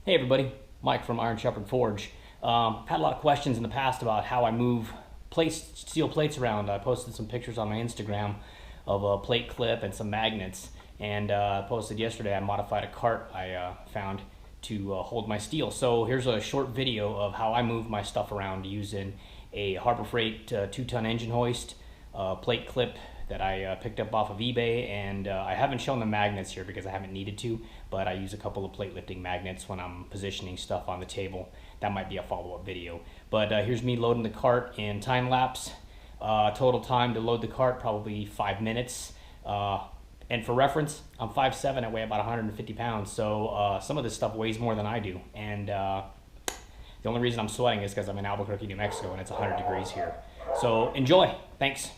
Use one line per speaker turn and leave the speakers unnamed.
Hey everybody, Mike from Iron Shepherd Forge. I've had a lot of questions in the past about how I move steel plates around. I posted some pictures on my Instagram of a plate clip and some magnets, and I posted yesterday I modified a cart I found to hold my steel. So here's a short video of how I move my stuff around using a Harbor Freight 2-ton engine hoist, plate clip that I picked up off of eBay, and I haven't shown the magnets here because I haven't needed to, but I use a couple of plate lifting magnets when I'm positioning stuff on the table. That might be a follow-up video. But here's me loading the cart in time lapse. Total time to load the cart, probably 5 minutes. And for reference, I'm 5'7", I weigh about 150 pounds, so some of this stuff weighs more than I do. And the only reason I'm sweating is because I'm in Albuquerque, New Mexico, and it's 100 degrees here. So enjoy. Thanks.